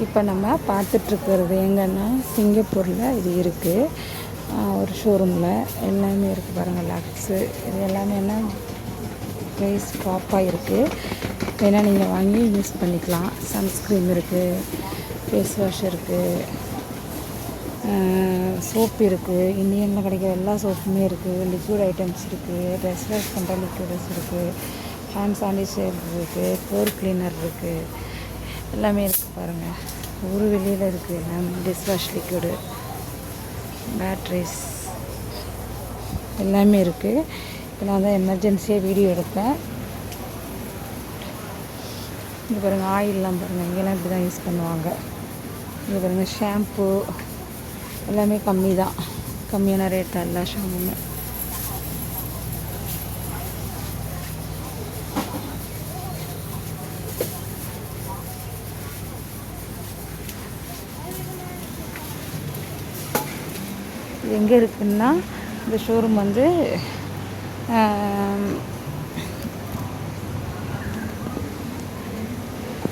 இப்போ நம்ம பார்த்துட்ருக்கிறது எங்கன்னா சிங்கப்பூரில் இது இருக்குது. ஒரு ஷோரூமில் எல்லாமே இருக்குது பாருங்கள். லக்ஸு இது எல்லாமே என்ன ப்ரைஸ் ட்ராப்பாக இருக்குது. வேணால் நீங்கள் வாங்கி யூஸ் பண்ணிக்கலாம். சன்ஸ்க்ரீம் இருக்குது, ஃபேஸ் வாஷ் இருக்குது, சோப்பு இருக்குது. இந்தியனில் கிடைக்கிற எல்லா சோப்புமே இருக்குது. லிக்விட் ஐட்டம்ஸ் இருக்குது, ட்ரெஸ் வாஷ் பண்ணுற லிக்விட்ஸ் இருக்குது, ஹேண்ட் சானிடைசர் இருக்குது, ஃப்ளோர் கிளீனர் இருக்குது, எல்லாமே இருக்குது பாருங்கள். ஒரு வெளியில் இருக்குது டிஷ் வாஷ் லிக்விடு, பேட்ரிஸ் எல்லாமே இருக்குது. இப்போ நான் தான் எமர்ஜென்சியாக வீடியோ எடுத்தேன். இங்கே பாருங்கள் ஆயிலெலாம் பாருங்கள். இங்கெல்லாம் இப்படி தான் யூஸ் பண்ணுவாங்க. இங்கே பாருங்கள் ஷாம்பு எல்லாமே கம்மி தான், கம்மியான ரேட் தான் எல்லா ஷாம்புமே. இது எங்கே இருக்குதுன்னா இந்த ஷோரூம் வந்து